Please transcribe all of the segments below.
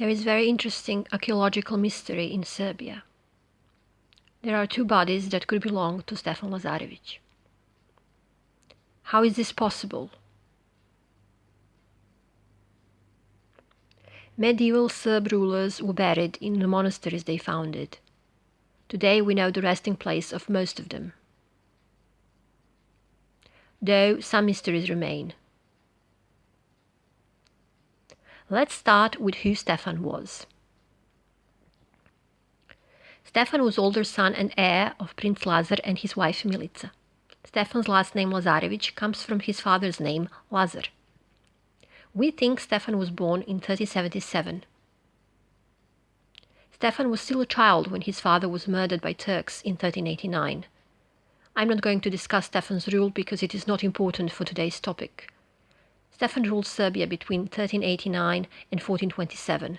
There is very interesting archaeological mystery in Serbia. There are two bodies that could belong to Stefan Lazarevic. How is this possible? Medieval Serb rulers were buried in the monasteries they founded. Today we know the resting place of most of them, though some mysteries remain. Let's start with who Stefan was. Stefan was older son and heir of Prince Lazar and his wife Milica. Stefan's last name Lazarevic comes from his father's name Lazar. We think Stefan was born in 1377. Stefan was still a child when his father was murdered by Turks in 1389. I'm not going to discuss Stefan's rule because it is not important for today's topic. Stefan ruled Serbia between 1389 and 1427.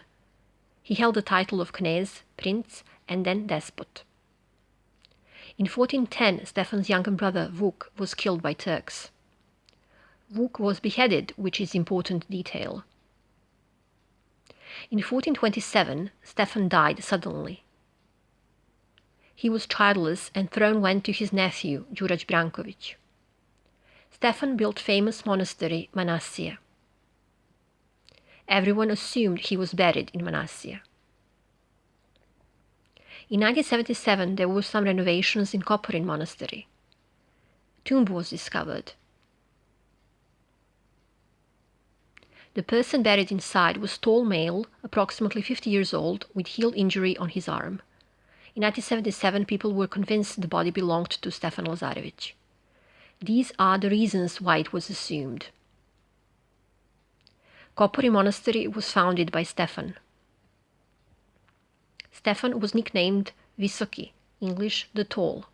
He held the title of Knez, Prince, and then Despot. In 1410, Stefan's younger brother Vuk was killed by Turks. Vuk was beheaded, which is important detail. In 1427, Stefan died suddenly. He was childless and throne went to his nephew, Đurađ Branković. Stefan built famous monastery Manasija. Everyone assumed he was buried in Manasija. In 1977, there were some renovations in Koporin Monastery. Tomb was discovered. The person buried inside was tall male, approximately 50 years old, with heel injury on his arm. In 1977, people were convinced the body belonged to Stefan Lazarevic. These are the reasons why it was assumed. Koporin Monastery was founded by Stefan. Stefan was nicknamed Visoki, English the Tall.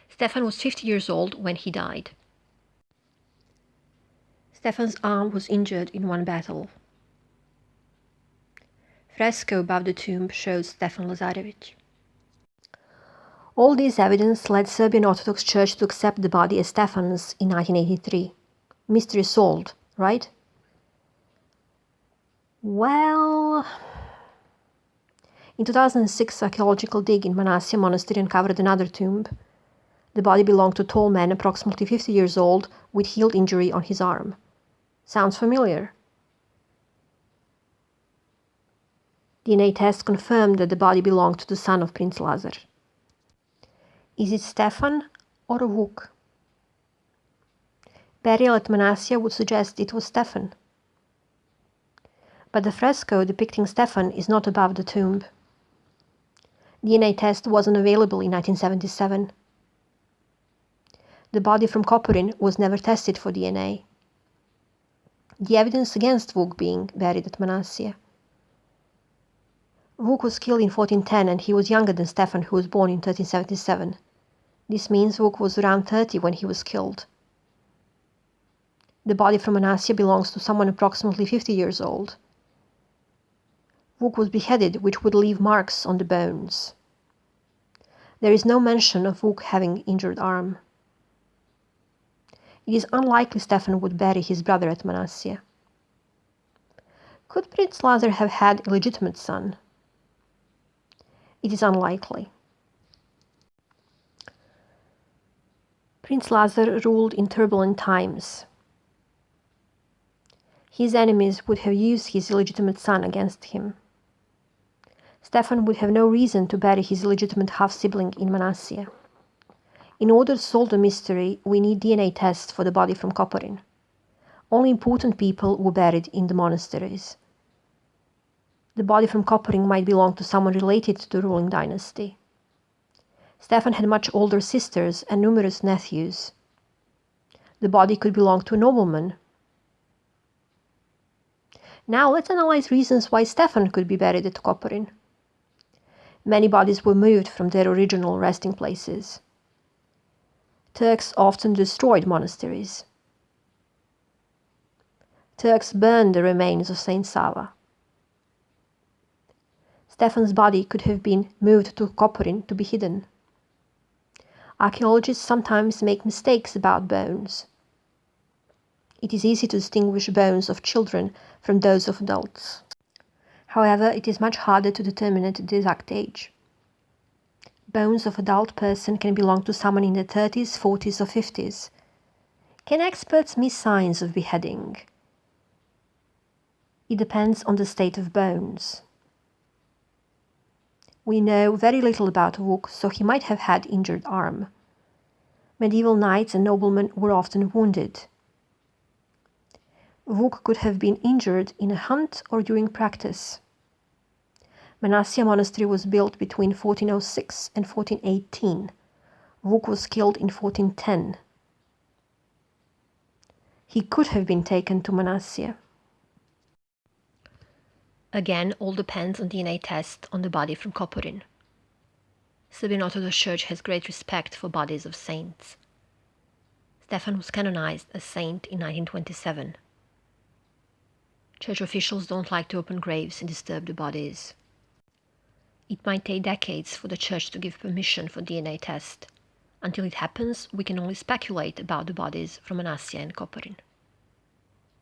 Stefan was 50 years old when he died. Stefan's arm was injured in one battle. Fresco above the tomb shows Stefan Lazarevic. All this evidence led Serbian Orthodox Church to accept the body as Stefan's in 1983. Mystery solved, right? Well, in 2006, archaeological dig in Manasija Monastery uncovered another tomb. The body belonged to a tall man, approximately 50 years old, with heel injury on his arm. Sounds familiar? DNA test confirmed that the body belonged to the son of Prince Lazar. Is it Stefan or Vuk? Burial at Manasija would suggest it was Stefan. But the fresco depicting Stefan is not above the tomb. DNA test wasn't available in 1977. The body from Koporin was never tested for DNA. The evidence against Vuk being buried at Manasija. Vuk was killed in 1410 and he was younger than Stefan, who was born in 1377. This means Vuk was around 30 when he was killed. The body from Manasija belongs to someone approximately 50 years old. Vuk was beheaded, which would leave marks on the bones. There is no mention of Vuk having injured arm. It is unlikely Stefan would bury his brother at Manasija. Could Prince Lazar have had a illegitimate son? It is unlikely. Prince Lazar ruled in turbulent times. His enemies would have used his illegitimate son against him. Stefan would have no reason to bury his illegitimate half-sibling in Manasija. In order to solve the mystery, we need DNA tests for the body from Koporin. Only important people were buried in the monasteries. The body from Koporin might belong to someone related to the ruling dynasty. Stefan had much older sisters and numerous nephews. The body could belong to a nobleman. Now let's analyze reasons why Stefan could be buried at Koporin. Many bodies were moved from their original resting places. Turks often destroyed monasteries. Turks burned the remains of Saint Sava. Stefan's body could have been moved to Koporin to be hidden. Archaeologists sometimes make mistakes about bones. It is easy to distinguish bones of children from those of adults. However, it is much harder to determine the exact age. Bones of adult person can belong to someone in their 30s, 40s or 50s. Can experts miss signs of beheading? It depends on the state of bones. We know very little about Vuk, so he might have had injured arm. Medieval knights and noblemen were often wounded. Vuk could have been injured in a hunt or during practice. Manasya Monastery was built between 1406 and 1418. Vuk was killed in 1410. He could have been taken to Manasya. Again, all depends on DNA test on the body from Koporin. Serbian Orthodox Church has great respect for bodies of saints. Stefan was canonized as saint in 1927. Church officials don't like to open graves and disturb the bodies. It might take decades for the Church to give permission for DNA test. Until it happens, we can only speculate about the bodies from Manasya and Koporin.